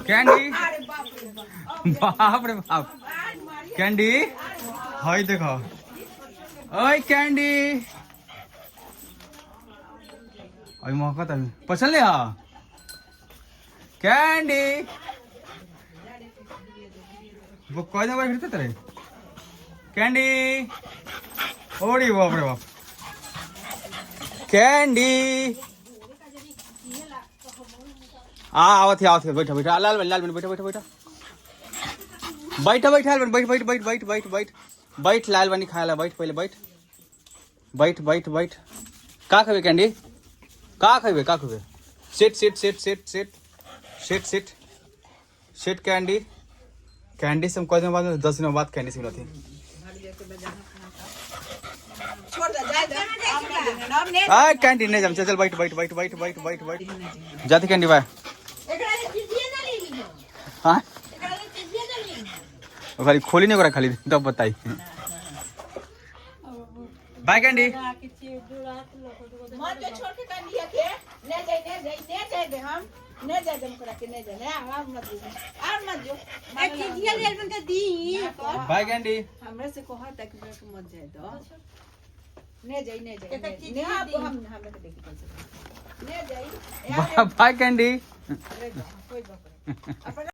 candy बाप रे बाप कैंडी हाय देखो ओए कैंडी ओए मौका तभी पसंद ले आ कैंडी वो कोई ना फिरते तेरे कैंडी ओड़ी बाप रे बाप कैंडी आवत है बैठा बैठा लाल बन बैठा बैठा बैठा बैठा बैठा बैठ बैठ बैठ बैठ बैठ बैठ बैठ लाल बनी खाया ला बैठ पहले बैठ बैठ बैठ बैठ का खाबे कैंडी का खाबे का खाबे sit sit sit sit sit sit sit sit candy candy से हम कुछ दिन बाद 10 दिन बाद कैंडी से मिलती हां कैंडी नहीं जम चल बैठ बैठ बैठ बैठ बैठ बैठ बैठ जाती कैंडी बाय हाँ खाली खोली नहीं करा खाली तब बताई बाय कैंडी बाय कैंडी हमरा से कहा तक मत जाए तो ने जाई ने आप हम हमरा के देखि ने जाई बाय कैंडी कोई बात